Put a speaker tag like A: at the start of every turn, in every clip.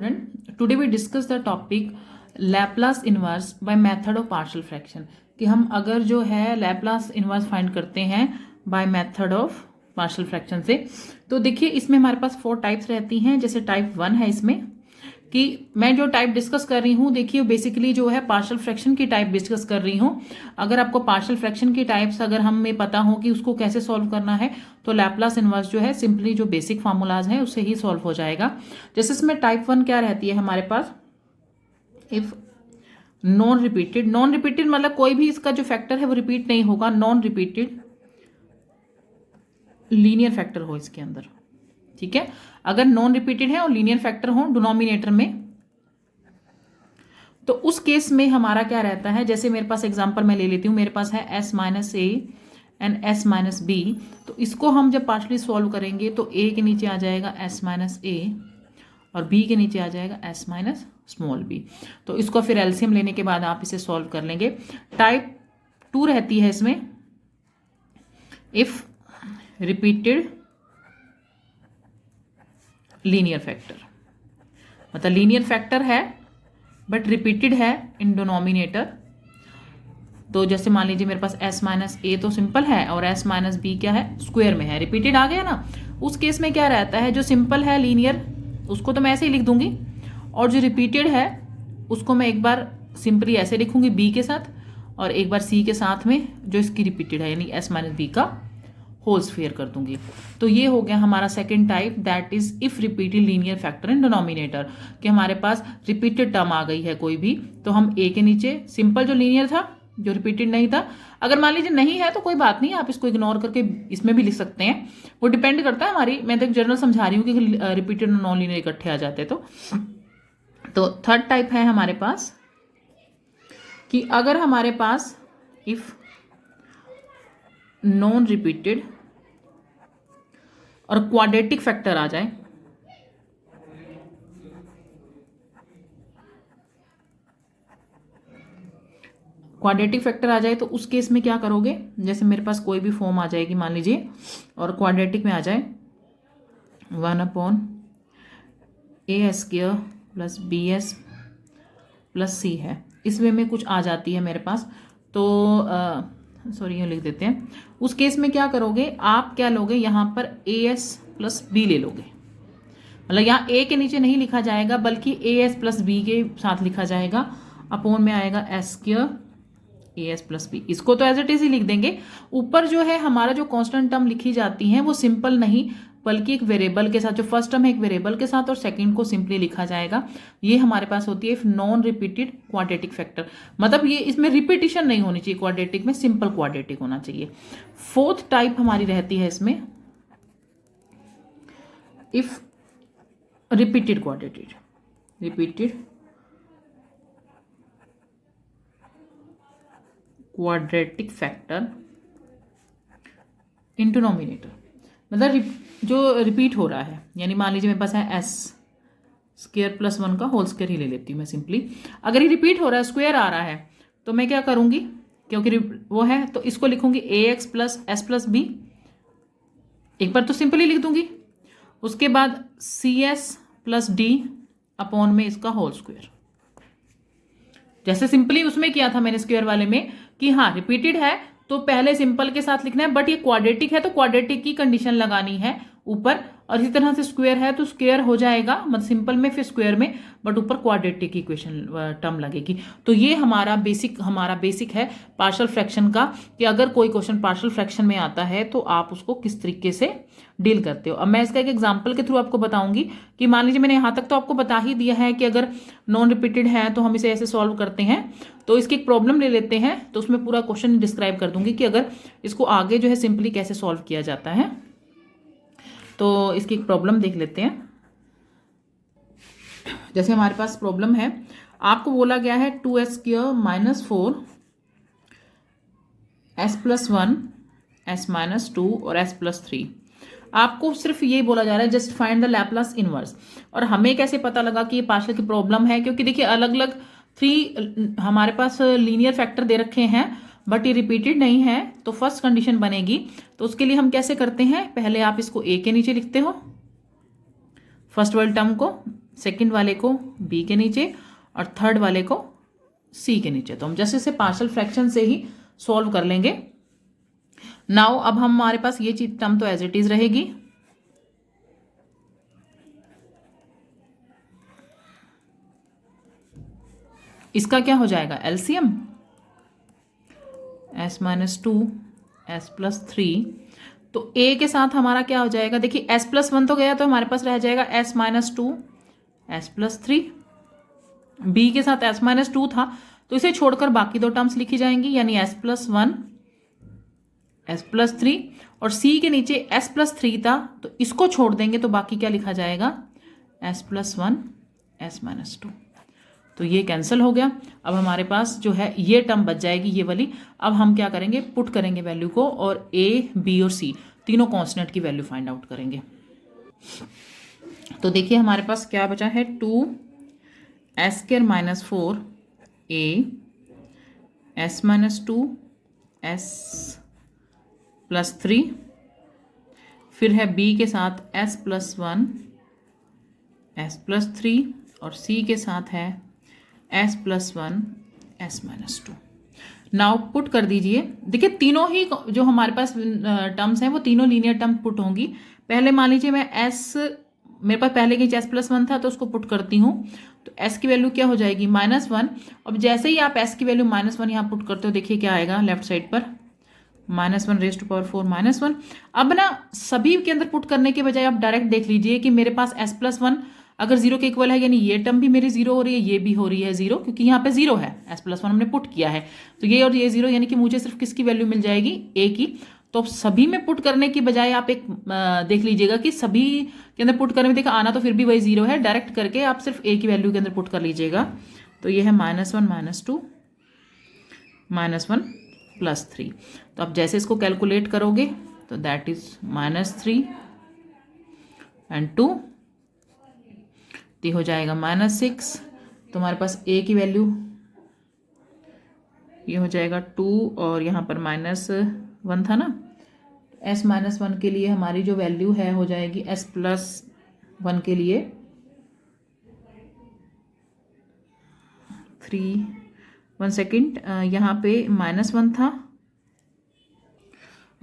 A: Student, today we discuss the topic Laplace inverse by method of partial fraction. कि हम अगर जो है लैप्लास इनवर्स फाइंड करते हैं bye method of partial fraction से, तो देखिए इसमें हमारे पास 4 टाइप्स रहती हैं। जैसे टाइप 1 है इसमें कि मैं जो टाइप डिस्कस कर रही हूँ, देखिए बेसिकली जो है पार्शियल फ्रैक्शन की टाइप डिस्कस कर रही हूँ। अगर आपको पार्शियल फ्रैक्शन की टाइप्स अगर हमें पता हो कि उसको कैसे सॉल्व करना है, तो लैप्लास इनवर्स जो है सिंपली जो बेसिक फार्मूलाज हैं उससे ही सॉल्व हो जाएगा। जैसे इसमें टाइप 1 क्या रहती है हमारे पास, इफ नॉन रिपीटेड मतलब कोई भी इसका जो फैक्टर है वो रिपीट नहीं होगा, नॉन रिपीटेड लीनियर फैक्टर हो इसके अंदर। ठीक है, अगर नॉन रिपीटेड है और लीनियर फैक्टर हो डिनोमिनेटर में, तो उस केस में हमारा क्या रहता है। जैसे मेरे पास एग्जांपल मैं ले लेती हूँ, मेरे पास है s minus a and s minus b. तो इसको हम जब पार्शली सॉल्व करेंगे तो a के नीचे आ जाएगा s माइनस ए और b के नीचे आ जाएगा s माइनस स्मॉल b। तो इसको फिर एलसीएम लेने के बाद आप इसे सॉल्व कर लेंगे। टाइप 2 रहती है इसमें, इफ रिपीटेड लीनियर फैक्टर, मतलब लीनियर फैक्टर है बट रिपीटेड है इन डिनोमिनेटर। तो जैसे मान लीजिए मेरे पास s माइनस ए तो सिंपल है और s माइनस बी क्या है, स्क्वायर में है, रिपीटेड आ गया ना। उस केस में क्या रहता है, जो सिंपल है लीनियर उसको तो मैं ऐसे ही लिख दूंगी, और जो रिपीटेड है उसको मैं एक बार सिंपली ऐसे लिखूंगी b के साथ, और एक बार c के साथ में जो इसकी रिपीटेड है यानी s माइनस बी का होल स्फीयर कर दूंगी। तो ये हो गया हमारा second type, that is if repeated linear factor in denominator. कि हमारे पास रिपीटेड टर्म आ गई है कोई भी, तो हम a के नीचे सिंपल जो लीनियर था जो रिपीटेड नहीं था, अगर मान लीजिए नहीं है तो कोई बात नहीं, आप इसको इग्नोर करके इसमें भी लिख सकते हैं। वो डिपेंड करता है हमारी, मैं तो जनरल समझा रही हूँ कि रिपीटेड और नॉन लीनियर इकट्ठे आ जाते तो थर्ड टाइप है हमारे पास कि अगर हमारे पास इफ नॉन रिपीटेड और क्वाड्रेटिक फैक्टर आ जाए, क्वाड्रेटिक फैक्टर आ जाए तो उस केस में क्या करोगे। जैसे मेरे पास कोई भी फॉर्म आ जाएगी मान लीजिए और क्वाड्रेटिक में आ जाए 1/a² plus bs plus c है, इस वे में कुछ आ जाती है मेरे पास, तो सॉरी ये लिख देते हैं। उस केस में क्या करोगे, आप क्या लोगे यहाँ पर as प्लस b ले लोगे। मतलब यहाँ a के नीचे नहीं लिखा जाएगा बल्कि as प्लस b के साथ लिखा जाएगा, अपॉन में आएगा s² as प्लस बी। इसको तो एज इट इज ही लिख देंगे। ऊपर जो है हमारा जो कांस्टेंट टर्म लिखी जाती हैं वो सिंपल नहीं बल्कि एक वेरिएबल के साथ, जो फर्स्ट टर्म है एक वेरिएबल के साथ और सेकंड को सिंपली लिखा जाएगा। ये हमारे पास होती है if non repeated quadratic factor, मतलब ये इसमें रिपीटिशन नहीं होनी चाहिए, क्वाड्रेटिक में सिंपल क्वाड्रेटिक होना चाहिए। फोर्थ टाइप हमारी रहती है इसमें if repeated quadratic factor in denominator, मतलब जो रिपीट हो रहा है, यानी मान लीजिए मेरे पास है s² प्लस 1 का होल स्क्वायर ही ले लेती हूँ मैं सिंपली। अगर ये रिपीट हो रहा है, स्क्वायर आ रहा है, तो मैं क्या करूंगी, क्योंकि वो है तो इसको लिखूंगी ax plus s plus b, एक बार तो सिंपली लिख दूंगी। उसके बाद cs प्लस d अपॉन में इसका होल स्क्वायर, जैसे सिंपली उसमें किया था मैंने स्क्वायर वाले में कि हाँ रिपीटेड है तो पहले सिंपल के साथ लिखना है, बट ये क्वाड्रेटिक है तो क्वाड्रेटिक की कंडीशन लगानी है ऊपर, और इसी तरह से स्क्वायर है तो स्क्वायर हो जाएगा, मतलब सिंपल में फिर स्क्वायर में, बट ऊपर क्वाड्रेटिक की इक्वेशन टर्म लगेगी। तो ये हमारा बेसिक है पार्शियल फ्रैक्शन का, कि अगर कोई क्वेश्चन पार्शियल फ्रैक्शन में आता है तो आप उसको किस तरीके से डील करते हो। अब मैं इसका एक एग्जाम्पल के थ्रू आपको बताऊंगी कि मान लीजिए मैंने यहाँ तक तो आपको बता ही दिया है कि अगर नॉन रिपीटेड है तो हम इसे ऐसे सॉल्व करते हैं। तो इसकी एक प्रॉब्लम ले लेते हैं, तो उसमें पूरा क्वेश्चन डिस्क्राइब कर दूंगी कि अगर इसको आगे जो है सिंपली कैसे सॉल्व किया जाता है। तो इसकी एक प्रॉब्लम देख लेते हैं। जैसे हमारे पास प्रॉब्लम है, आपको बोला गया है 2s² minus 4 s plus 1 s minus 2 और s प्लस 3। आपको सिर्फ ये बोला जा रहा है just find the Laplace inverse. और हमें कैसे पता लगा कि ये पार्शियल की प्रॉब्लम है, क्योंकि देखिए अलग अलग 3 हमारे पास लीनियर फैक्टर दे रखे हैं बट ये रिपीटेड नहीं है, तो फर्स्ट कंडीशन बनेगी। तो उसके लिए हम कैसे करते हैं, पहले आप इसको a के नीचे लिखते हो फर्स्ट वाले टर्म को, सेकंड वाले को बी के नीचे और थर्ड वाले को सी के नीचे। तो हम जैसे इसे पार्शियल फ्रैक्शन से ही सॉल्व कर लेंगे। नाउ अब हमारे पास ये चीज टर्म तो एज इट इज रहेगी, इसका क्या हो जाएगा एलसीएम s - 2 s + 3। तो a के साथ हमारा क्या हो जाएगा, देखिए s + 1 तो गया तो हमारे पास रह जाएगा s - 2 s + 3। b के साथ s - 2 था तो इसे छोड़कर बाकी दो टर्म्स लिखी जाएंगी, यानी s + 1 s + 3 और c के नीचे s + 3 था तो इसको छोड़ देंगे तो बाकी क्या लिखा जाएगा s + 1 s - 2। तो ये कैंसिल हो गया। अब हमारे पास जो है ये टर्म बच जाएगी ये वाली। अब हम क्या करेंगे, पुट करेंगे वैल्यू को और a b और c तीनों कांस्टेंट की वैल्यू फाइंड आउट करेंगे। तो देखिए हमारे पास क्या बचा है 2s² - 4 a s - 2 s + 3, फिर है b के साथ s + 1 s + 3 और c के साथ है s + 1 s - 2। नाउ पुट कर दीजिए। देखिए तीनों ही जो हमारे पास टर्म्स हैं वो तीनों लीनियर टर्म पुट होंगी। पहले मान लीजिए मैं s, मेरे पास पहले की s + 1 था तो उसको पुट करती हूँ। तो s की वैल्यू क्या हो जाएगी -1। अब जैसे ही आप s की वैल्यू -1 यहाँ पुट करते हो देखिए क्या आएगा लेफ्ट साइड पर -1⁴ -1। अब ना सभी के अंदर पुट करने के बजाय आप डायरेक्ट देख लीजिए कि मेरे पास s + 1 अगर 0 के इक्वल है, यानी ये टर्म भी मेरी 0 हो रही है, ये भी हो रही है 0, क्योंकि यहाँ पे 0 है, s + 1 हमने पुट किया है। तो ये और ये 0, यानी कि मुझे सिर्फ किसकी वैल्यू मिल जाएगी a की। तो सभी में पुट करने की बजाय आप एक देख लीजिएगा कि सभी के अंदर पुट करने में देखा आना तो फिर भी वही 0 है, डायरेक्ट करके आप सिर्फ a की वैल्यू के अंदर पुट कर लीजिएगा। तो ये है -1 -2 -1 + 3। तो आप जैसे इसको कैलकुलेट करोगे तो दैट इज -3 एंड 2, तो हो जाएगा -6। तो हमारे पास a की वैल्यू ये हो जाएगा 2 और यहाँ पर -1 था ना, s - 1 के लिए हमारी जो वैल्यू है हो जाएगी s + 1 के लिए 3 1 सेकेंड, यहाँ पे -1 था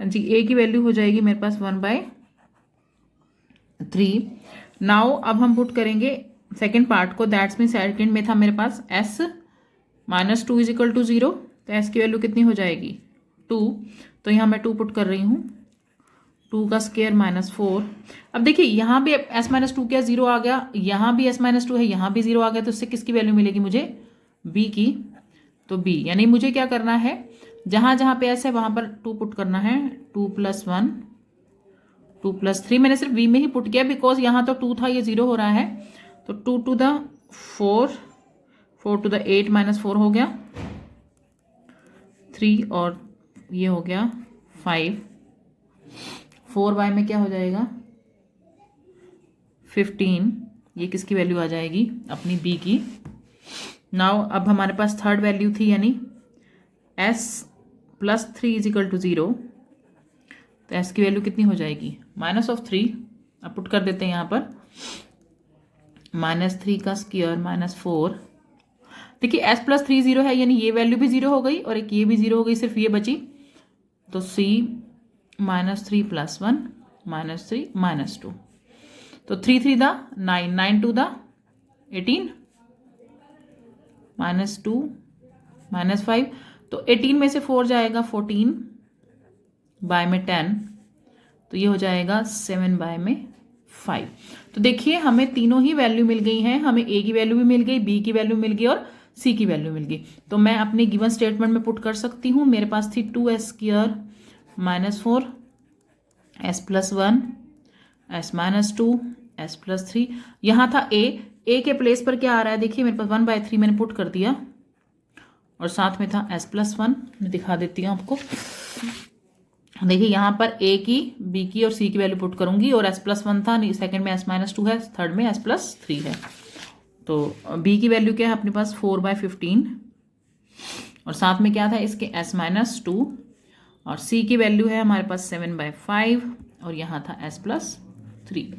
A: जी। a की वैल्यू हो जाएगी मेरे पास 1/3। नाउ अब हम पुट करेंगे सेकेंड पार्ट को, दैट्स मीन सेकेंड में था मेरे पास s - 2 = 0। तो s की वैल्यू कितनी हो जाएगी 2। तो यहाँ मैं 2 पुट कर रही हूँ, 2 का स्क्वायर -4। अब देखिए यहाँ भी s - 2 क्या 0 आ गया, यहाँ भी s - 2 है, यहाँ भी 0 आ गया। तो इससे किसकी वैल्यू मिलेगी मुझे b की। तो b यानी मुझे क्या करना है, जहाँ जहाँ पे s है वहाँ पर 2 पुट करना है। 2 + 1 2 + 3 मैंने सिर्फ v में ही पुट किया बिकॉज यहाँ तो 2 था, ये 0 हो रहा है। तो 2 to the 4 4 to the 8 -4 हो गया 3 और ये हो गया 5। 4y में क्या हो जाएगा 15। ये किसकी वैल्यू आ जाएगी अपनी b की। नाउ अब हमारे पास थर्ड वैल्यू थी यानी s + 3 = 0। तो s की वैल्यू कितनी हो जाएगी -3। अब पुट कर देते हैं यहाँ पर -3 का स्क्वायर -4। देखिए s + 3 0 है, यानी ये वैल्यू भी 0 हो गई और एक ये भी 0 हो गई, सिर्फ ये बची। तो c -3 + 1 -3 -2। तो 3 3 दा 9 9 2 दा 18 -2 -5। तो 18 में से 4 जाएगा 14 बाय में 10। तो ये हो जाएगा 7 बाय में 5। तो देखिए हमें तीनों ही वैल्यू मिल गई हैं, हमें a की वैल्यू भी मिल गई, b की वैल्यू मिल गई और c की वैल्यू मिल गई। तो मैं अपने गिवन स्टेटमेंट में पुट कर सकती हूँ। मेरे पास थी 2s² - 4 s + 1 s - 2 s + 3। यहाँ था a के प्लेस पर क्या आ रहा है, देखिए मेरे पास 1/3 मैंने पुट कर दिया और साथ में था s + 1। मैं दिखा देती हूँ आपको। देखिए यहाँ पर a की, b की और c की वैल्यू पुट करूंगी और s + 1 था, सेकंड में s - 2 है, थर्ड में s + 3 है। तो b की वैल्यू क्या है अपने पास 4/15 और साथ में क्या था इसके s - 2 और c की वैल्यू है हमारे पास 7/5 और यहाँ था s + 3।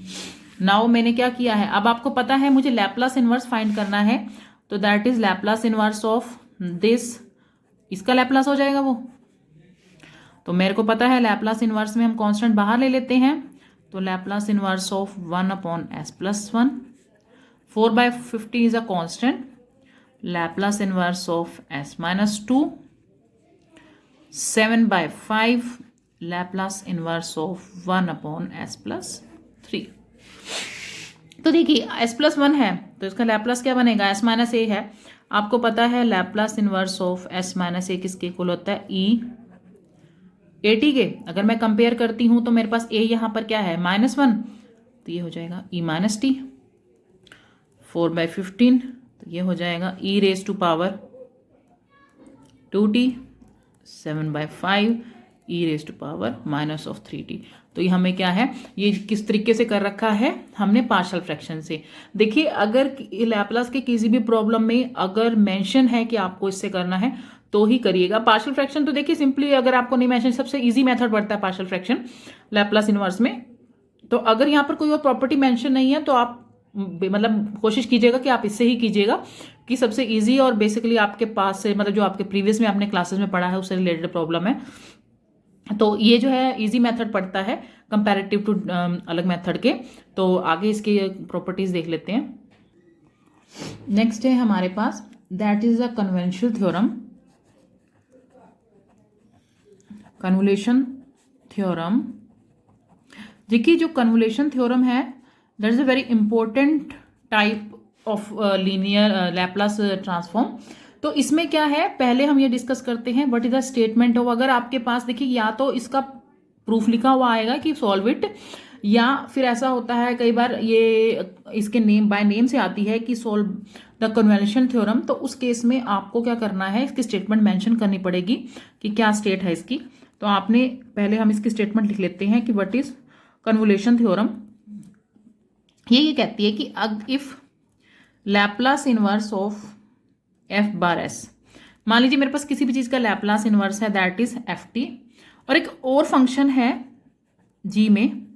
A: नाउ मैंने क्या किया है, अब आपको पता है मुझे लैप्लास इनवर्स फाइंड करना है, तो that is Laplace inverse of this, इसका लैप्लास हो जाएगा वो। तो मेरे को पता है लैप्लास इनवर्स में हम कांस्टेंट बाहर ले लेते हैं, तो Laplace inverse of 1/s+1, 4/50 is a constant, Laplace inverse of s-2, 7/5 Laplace inverse of 1/s+3। तो देखिए s+1 है तो इसका लैप्लास क्या बनेगा, s-a है। आपको पता है लैप्लास इनवर्स ऑफ s-a किसके इक्वल होता है, e/at के। अगर मैं कंपेयर करती हूं तो मेरे पास a यहाँ पर क्या है, -1, तो ये हो जाएगा e-t। 4/15 तो ये हो जाएगा e⁻²2t, 7/5 e⁻−3t। तो ये हमें क्या है, ये किस तरीके से कर रखा है हमने, पार्शियल फ्रैक्शन से। देखिए अगर लैप्लास के किसी भी प्रॉब्लम में अगर मेंशन है कि आपको इससे करना है तो ही करिएगा। पार्शियल फ्रैक्शन तो देखिए सिंपली अगर आपको नहीं मेंशन, सबसे इजी मेथड पड़ता है पार्शियल फ्रैक्शन लैप्लास इनवर्स में। तो अगर यहाँ पर कोई और प्रॉपर्टी मेंशन नहीं है तो आप मतलब कोशिश कीजिएगा कि आप इससे ही कीजिएगा कि सबसे इजी और बेसिकली आपके पास से मतलब जो आपके प्रीवियस में आपने क्लासेस में पढ़ा है उससे रिलेटेड प्रॉब्लम है। तो ये जो है इजी मेथड पड़ता है कंपैरेटिव टू अलग मेथड के। तो आगे इसकी प्रॉपर्टीज देख लेते हैं। नेक्स्ट है हमारे पास that is a conventional theorem, convolution theorem. देखिए जो कन्वोल्यूशन थ्योरम है that is a very important type of linear Laplace transform. तो इसमें क्या है, पहले हम ये डिस्कस करते हैं what is the statement of. अगर आपके पास देखिए या तो इसका प्रूफ लिखा हुआ आएगा कि सॉल्व इट, या फिर ऐसा होता है कई बार ये इसके नेम बाय नेम से आती है कि सॉल्व द कन्वोल्यूशन थ्योरम। तो उस केस में आपको क्या करना है, इसकी स्टेटमेंट मेंशन करनी पड़ेगी कि क्या स्टेट है इसकी। तो आपने पहले हम इसकी स्टेटमेंट लिख लेते हैं कि व्हाट इज कन्वोल्यूशन थ्योरम। ये कहती है कि if Laplace inverse of f/s, मान लीजिए मेरे पास किसी भी चीज का लैप्लास इनवर्स है दैट इज ft, और एक और फंक्शन है g में,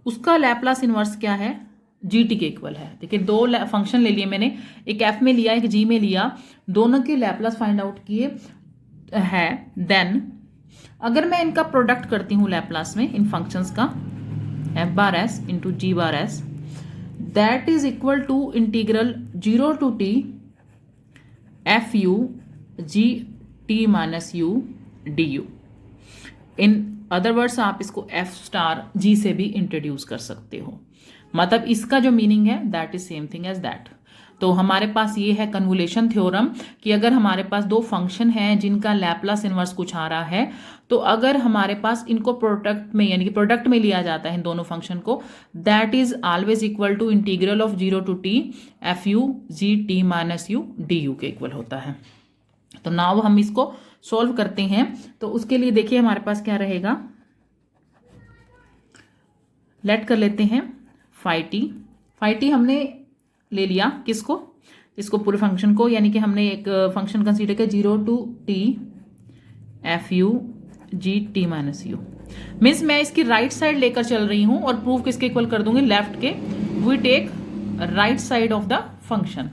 A: उसका लैप्लास इनवर्स क्या है, gt के इक्वल है। देखिए दो फंक्शन ले लिए मैंने, एक f में लिया एक g में लिया, दोनों के लैप्लास फाइंड आउट किए है। देन अगर मैं इनका प्रोडक्ट करती हूँ लैप्लास में इन फंक्शंस का f/s into g/s, that is equal to integral 0 to t fu g(t-u) du। In other words आप इसको f*g से भी इंट्रोड्यूस कर सकते हो। मतलब इसका जो मीनिंग है that is same thing as that. तो हमारे पास ये है कन्वोल्यूशन थ्योरम कि अगर हमारे पास दो फंक्शन हैं जिनका लैप्लास इनवर्स कुछ आ रहा है, तो अगर हमारे पास इनको प्रोडक्ट में यानी कि प्रोडक्ट में लिया जाता है इन दोनों फंक्शन को, that is always equal to integral of 0 to t fu g(t-u) du के इक्वल होता है। तो नाउ हम इसको सॉल्व करते हैं। तो उसके लिए देखिए हमारे पास क्या रहेगा, लेट कर लेते हैं phi t हमने ले लिया किसको, इसको पूरे फंक्शन को, यानी कि हमने एक फंक्शन कंसीडर किया 0 to t fu g(t-u)। Means मैं इसकी राइट साइड लेकर चल रही हूं और प्रूफ किसके इक्वल कर दूंगी, लेफ्ट के। We take right side of the function.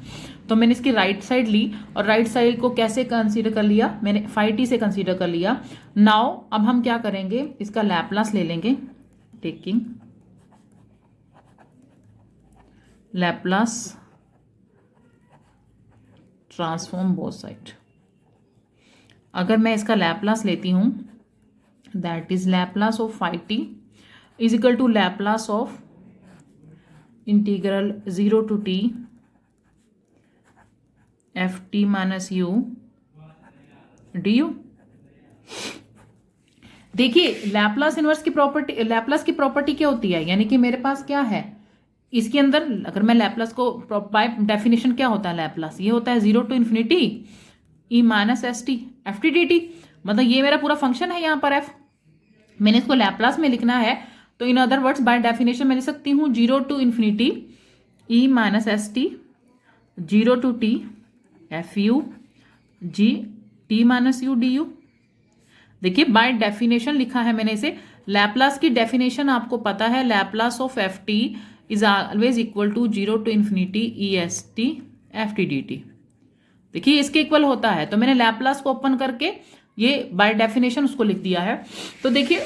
A: तो मैंने इसकी राइट साइड ली और राइट साइड को कैसे कंसीडर कर लिया, मैंने phi t से कंसीडर कर लिया। नाउ अब हम क्या करेंगे, इसका लैप्लास ले लेंगे, taking Laplace transform both side. अगर मैं इसका लैप्लास लेती हूं that is Laplace of phi t is equal to Laplace of integral 0 to t ft-u du। देखिए लैप्लास इनवर्स की प्रॉपर्टी, लैप्लास की प्रॉपर्टी क्या होती है, यानी कि मेरे पास क्या है इसके अंदर, अगर मैं लैप्लास को बाय डेफिनेशन क्या होता है लैप्लास, ये होता है 0 to infinity e-st ft dt। मतलब ये मेरा पूरा फंक्शन है यहाँ पर f, मैंने इसको लैप्लास में लिखना है तो इन अदर वर्ड्स बाय डेफिनेशन मैं लिख सकती हूँ 0 to infinity e-st 0 to t fu g(t-u) du। देखिए बाय डेफिनेशन लिखा है मैंने इसे। लैप्लास की डेफिनेशन आपको पता है, Laplace of ft is always equal to 0 to infinity EST FT dt। देखिए इसके इक्वल होता है, तो मैंने लैपलास को ओपन करके ये बाय डेफिनेशन उसको लिख दिया है। तो देखिए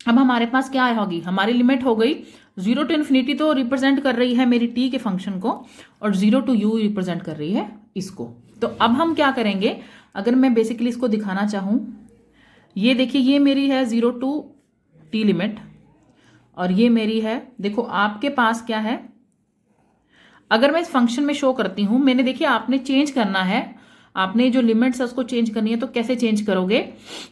A: अब हमारे पास क्या होगी, हमारी लिमिट हो गई 0 to इन्फिनिटी, तो रिप्रेजेंट कर रही है मेरी टी के फंक्शन को, और 0 to u रिप्रेजेंट कर रही है इसको। तो अब हम क्या करेंगे, अगर मैं बेसिकली इसको दिखाना चाहूँ, ये देखिए ये मेरी है 0 to t लिमिट, और ये मेरी है, देखो आपके पास क्या है, अगर मैं इस फंक्शन में शो करती हूँ, मैंने देखिए आपने चेंज करना है, आपने जो लिमिट्स है उसको चेंज करनी है, तो कैसे चेंज करोगे,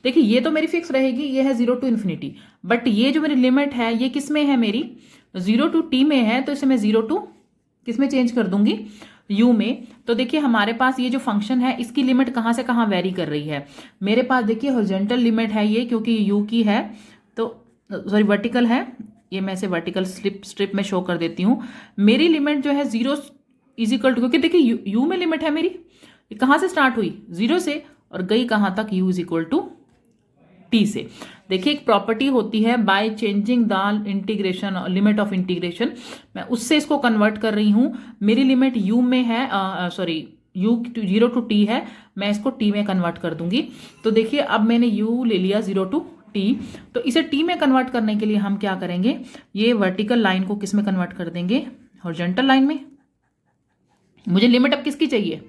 A: देखिए ये तो मेरी फिक्स रहेगी, ये है 0 to इन्फिनिटी, बट ये जो मेरी लिमिट है ये किस में है, मेरी 0 to t में है, तो इसे मैं 0 to किस में चेंज कर दूंगी, u में। तो देखिए हमारे पास ये जो फंक्शन है इसकी लिमिट कहाँ से कहाँ वेरी कर रही है, मेरे पास देखिए हॉरिजॉन्टल लिमिट है ये, क्योंकि u की है, तो सॉरी वर्टिकल है, ये मैं इसे वर्टिकल स्ट्रिप में शो कर देती हूँ। मेरी लिमिट जो है 0 इज इक्वल टू, क्योंकि देखिए u में लिमिट है मेरी, ये कहाँ से स्टार्ट हुई, 0 से, और गई कहाँ तक, u is equal to t से। देखिए एक प्रॉपर्टी होती है by changing the integration, limit of integration, मैं उससे इसको कन्वर्ट कर रही हूँ। मेरी लिमिट u में है, सॉरी u 0 to t है, मैं इसको t में कन्वर्ट कर दूंगी। तो देखिए अब मैंने u ले लिया 0 to t, तो इसे t में कन्वर्ट करने के लिए हम क्या करेंगे, ये वर्टिकल लाइन को किस में कन्वर्ट कर देंगे, हॉरिजॉन्टल लाइन में। मुझे लिमिट अब किसकी चाहिए,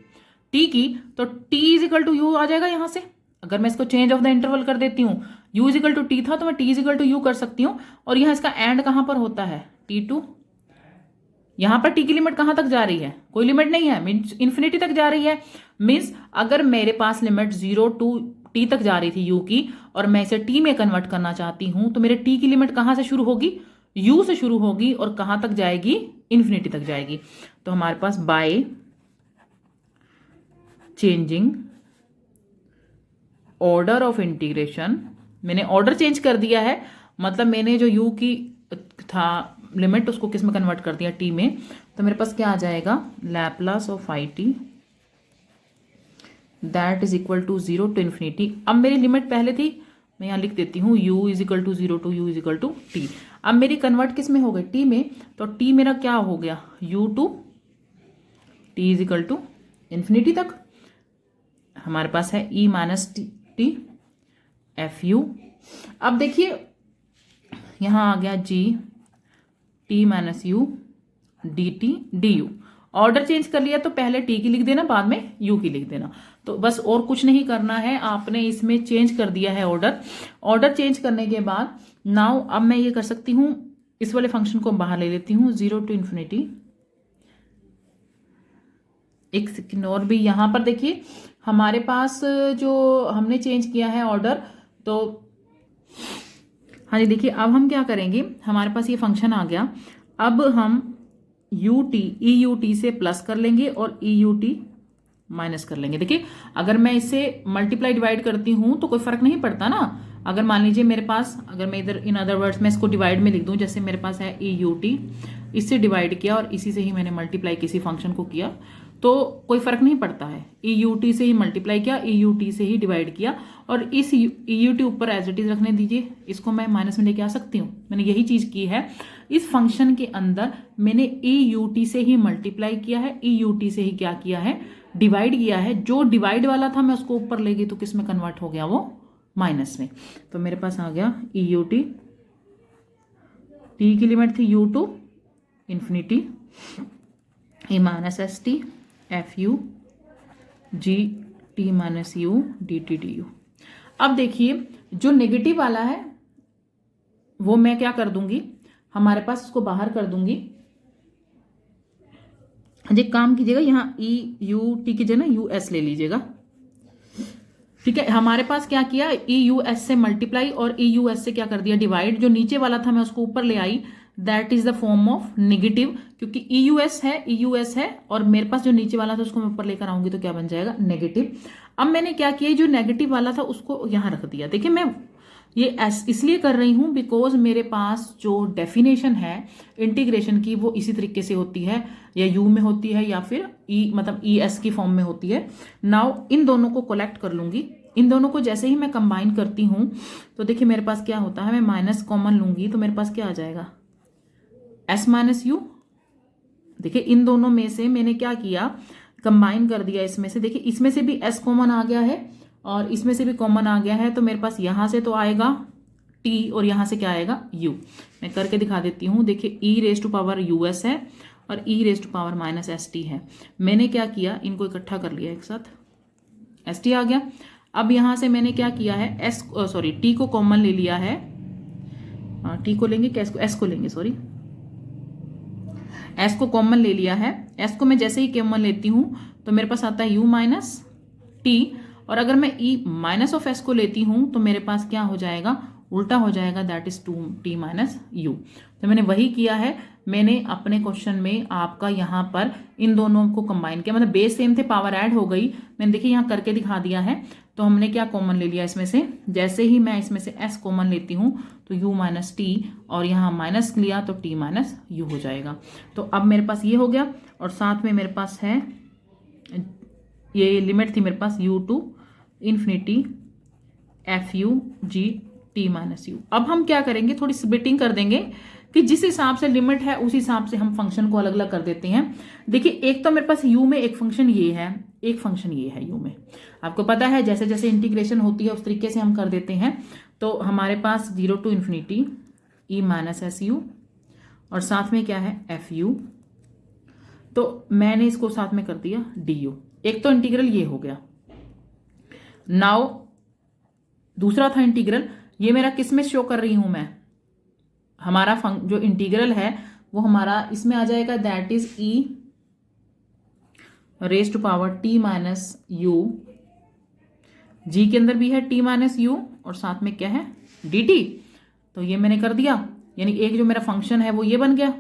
A: t की, तो t is equal to u आ जाएगा यहाँ से। अगर मैं इसको चेंज ऑफ द इंटरवल कर देती हूँ, u is equal to t था, तो मैं t is equal to u कर सकती हूँ, और यहाँ इसका एंड कहाँ पर होता है, t2, यहाँ पर t की लिमिट कहाँ तक जा रही है, कोई लिमिट नहीं है, मीन्स इन्फिनिटी तक जा रही है। मीन्स अगर मेरे पास लिमिट 0 to t तक जा रही थी u की, और मैं इसे t में कन्वर्ट करना चाहती हूँ, तो मेरे t की लिमिट कहाँ से शुरू होगी, u से शुरू होगी, और कहाँ तक जाएगी, इन्फिनिटी तक जाएगी। तो हमारे पास by changing order of integration, मैंने ऑर्डर चेंज कर दिया है, मतलब मैंने जो u की था लिमिट उसको किस में कन्वर्ट कर दिया, t में। तो मेरे पास क्या आ जाएगा, Laplace of it that is equal to 0 to infinity. अब मेरी लिमिट पहले थी, मैं यहाँ लिख देती हूँ u is equal to 0 to u is equal to t। अब मेरी कन्वर्ट किस में हो गई, t में, तो t मेरा क्या हो गया, u to t is equal to infinity तक। हमारे पास है e माइनस टी FU। अब देखिए यहाँ आ गया g t minus u dt du। Order change कर लिया, तो पहले t की लिख देना, बाद में u की लिख देना, तो बस और कुछ नहीं करना है, आपने इसमें चेंज कर दिया है ऑर्डर। ऑर्डर चेंज करने के बाद नाउ अब मैं ये कर सकती हूँ, इस वाले फंक्शन को बाहर ले लेती हूँ, 0 to इन्फिनिटी। एक सेकेंड और भी, यहाँ पर देखिए हमारे पास जो हमने चेंज किया है ऑर्डर, तो हाँ जी देखिए अब हम क्या करेंगे, हमारे पास ये फंक्शन आ गया, अब हम EUT से प्लस कर लेंगे और EUT माइनस कर लेंगे। देखिए अगर मैं इसे मल्टीप्लाई डिवाइड करती हूँ तो कोई फर्क नहीं पड़ता ना। अगर मान लीजिए मेरे पास, अगर मैं इधर इन अदर वर्ड्स में इसको डिवाइड में लिख दूँ, जैसे मेरे पास है EUT, इससे डिवाइड किया और इसी से ही मैंने मल्टीप्लाई किसी फंक्शन को किया, तो कोई फर्क नहीं पड़ता है। EUT से ही मल्टीप्लाई किया, EUT से ही डिवाइड किया, और इस EUT ऊपर एज इट इज रखने दीजिए, इसको मैं माइनस में लेके आ सकती हूँ। मैंने यही चीज की है, इस फंक्शन के अंदर मैंने EUT से ही मल्टीप्लाई किया है, EUT से ही क्या किया है, डिवाइड किया है। जो डिवाइड वाला था मैं उसको ऊपर ले गई, तो किस में कन्वर्ट हो गया, वो माइनस में। तो मेरे पास आ गया EUT, t की लिमिट थी u to infinity, e minus ST FU g t minus u dt du। अब देखिए जो नेगेटिव वाला है वो मैं क्या कर दूंगी, हमारे पास उसको बाहर कर दूंगी। एक काम कीजिएगा, यहाँ EUT की जगह ना US ले लीजिएगा, ठीक है। हमारे पास क्या किया, EUS से मल्टीप्लाई और EUS से क्या कर दिया, डिवाइड। जो नीचे वाला था मैं उसको ऊपर ले आई, that is the form of negative, क्योंकि EUS है और मेरे पास जो नीचे वाला था उसको मैं ऊपर लेकर आऊंगी तो क्या बन जाएगा, नेगेटिव। अब मैंने क्या किया, जो नेगेटिव वाला था उसको यहाँ रख दिया। देखिए मैं ये इसलिए कर रही हूँ बिकॉज मेरे पास जो डेफिनेशन है इंटीग्रेशन की वो इसी तरीके से होती है, या यू में होती है या फिर मतलब ES की फॉर्म में होती है। नाउ इन दोनों को कलेक्ट कर लूंगी, इन दोनों को जैसे ही मैं कंबाइन करती हूँ तो देखिए मेरे पास क्या होता है, मैं माइनस कॉमन लूंगी तो मेरे पास क्या आ जाएगा, एस माइनस यू। देखिए इन दोनों में से मैंने क्या किया, कंबाइन कर दिया इसमें से। देखिए इसमें से भी एस कॉमन आ गया है और इसमें से भी कॉमन आ गया है, तो मेरे पास यहां से तो आएगा टी और यहां से क्या आएगा यू। मैं करके दिखा देती हूँ। देखिए e raise to power u s है और e raise to power minus s t है। मैंने क्या किया, इनको इकट्ठा कर लिया एक साथ, एस टी आ गया। अब यहां से मैंने क्या किया है, टी को कॉमन ले लिया है। टी को लेंगे क्या, एस को लेंगे, सॉरी एस को कॉमन ले लिया है। एस को मैं जैसे ही कॉमन लेती हूं तो मेरे पास आता है यू माइनस टी, और अगर मैं ई माइनस ऑफ एस को लेती हूं तो मेरे पास क्या हो जाएगा, उल्टा हो जाएगा, that is 2t minus you. तो मैंने वही किया है, मैंने अपने क्वेश्चन में आपका यहाँ पर इन दोनों को कंबाइन किया, मतलब बेस सेम थे, पावर ऐड हो गई। मैंने देखिए यहाँ करके दिखा दिया है। तो हमने क्या कॉमन ले लिया इसमें से, जैसे ही मैं इसमें से s कॉमन लेती हूँ तो u माइनस टी, और यहाँ माइनस लिया तो t माइनस यू हो जाएगा। तो अब मेरे पास ये हो गया, और साथ में मेरे पास है ये लिमिट थी मेरे पास u to infinity F U G T minus U. अब हम क्या करेंगे, थोड़ी स्प्लिटिंग कर देंगे कि जिस हिसाब से लिमिट है उस हिसाब से हम फंक्शन को अलग अलग कर देते हैं। देखिए एक तो मेरे पास u में एक फंक्शन ये है, एक फंक्शन ये है u में। आपको पता है जैसे जैसे इंटीग्रेशन होती है उस तरीके से हम कर देते हैं। तो हमारे पास 0 to infinity E minus S U, और साथ में क्या है एफ यू। तो मैंने इसको साथ में कर दिया डी यू। एक तो इंटीग्रल ये हो गया। नाउ दूसरा था इंटीग्रल, ये मेरा किस में शो कर रही हूं मैं, हमारा जो इंटीग्रल है वो हमारा इसमें आ जाएगा, that is e raise to power t minus u. G के अंदर भी है टी माइनस यू और साथ में क्या है डी टी। तो ये मैंने कर दिया, यानी एक जो मेरा फंक्शन है वो ये बन गया।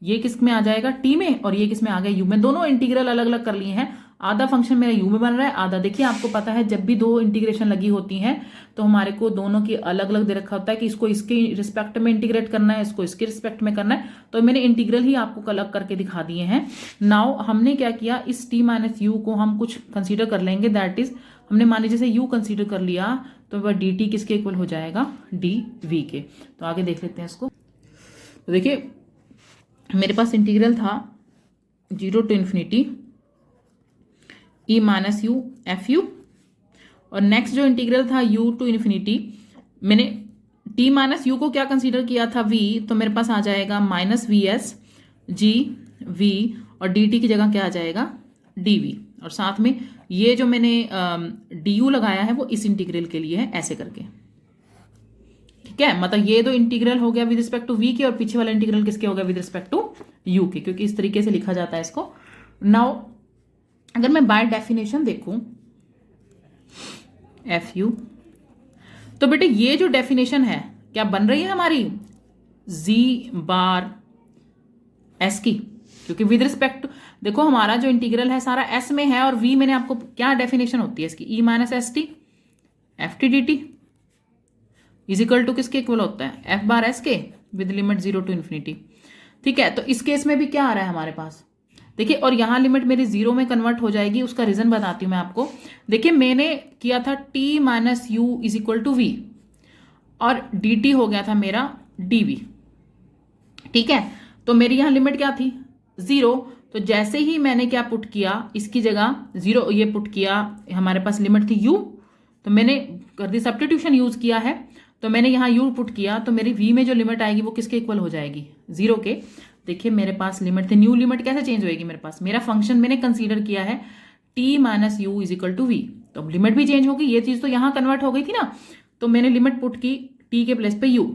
A: ये किस में आ जाएगा टी में, और ये किस में आ गया यू में। दोनों इंटीग्रल अलग अलग कर लिए हैं। आधा फंक्शन मेरा यू में बन रहा है, आधा, देखिए आपको पता है जब भी दो इंटीग्रेशन लगी होती हैं तो हमारे को दोनों की अलग अलग दे रखा होता है कि इसको इसके रिस्पेक्ट में इंटीग्रेट करना है, इसको इसके रिस्पेक्ट में करना है। तो मैंने इंटीग्रल ही आपको अलग करके दिखा दिए हैं। नाउ हमने क्या किया, इस टी माइनस यू को हम कुछ कंसीडर कर लेंगे, दैट इज हमने मान लीजिए यू कंसीडर कर लिया तो वह डी टी किसके इक्वल हो जाएगा, डी वी के। तो आगे देख लेते हैं इसको। तो देखिए मेरे पास इंटीग्रल था 0 to infinity E minus U F U, और नेक्स्ट जो इंटीग्रल था u टू इन्फिनिटी, मैंने t माइनस यू को क्या कंसीडर किया था v, तो मेरे पास आ जाएगा minus V S G V, और dt की जगह क्या आ जाएगा dv, और साथ में ये जो मैंने du लगाया है वो इस इंटीग्रल के लिए है, ऐसे करके। ठीक है, मतलब ये दो इंटीग्रल हो गया विद रिस्पेक्ट टू v के, और पीछे वाला इंटीग्रल किसके हो गया विद रिस्पेक्ट टू u के, क्योंकि इस तरीके से लिखा जाता है इसको। नाउ अगर मैं बाय डेफिनेशन देखूं एफ यू, तो बेटे ये जो डेफिनेशन है क्या बन रही है हमारी जी बार एस की, क्योंकि विद रिस्पेक्ट देखो हमारा जो इंटीग्रल है सारा एस में है, और वी मैंने आपको क्या डेफिनेशन होती है इसकी, e minus s t f t d t is equal to किसके इक्वल होता है, एफ बार एस के विद लिमिट 0 टू इन्फिनिटी। ठीक है, तो इस केस में भी क्या आ रहा है हमारे पास, देखिए, और यहां लिमिट मेरी 0 में कन्वर्ट हो जाएगी। उसका रीजन बताती हूं मैं आपको। देखिए मैंने किया था t minus U is equal to V, और dt हो गया था मेरा dv। ठीक है, तो मेरी यहां लिमिट क्या थी 0। तो जैसे ही मैंने क्या पुट किया, इसकी जगह 0 ये पुट किया, हमारे पास लिमिट थी u, तो मैंने कर दी सब्स्टिट्यूशन यूज किया है। तो मैंने यहाँ u पुट किया, तो मेरी v में जो लिमिट आएगी वो किसके इक्वल हो जाएगी 0 के। देखिए मेरे पास लिमिट थी, न्यू लिमिट कैसे चेंज होएगी, मेरे पास मेरा फंक्शन मैंने कंसीडर किया है t minus U is equal to V, तो लिमिट भी चेंज होगी। ये चीज तो यहां कन्वर्ट हो गई थी ना, तो मैंने लिमिट पुट की t के प्लेस पे u,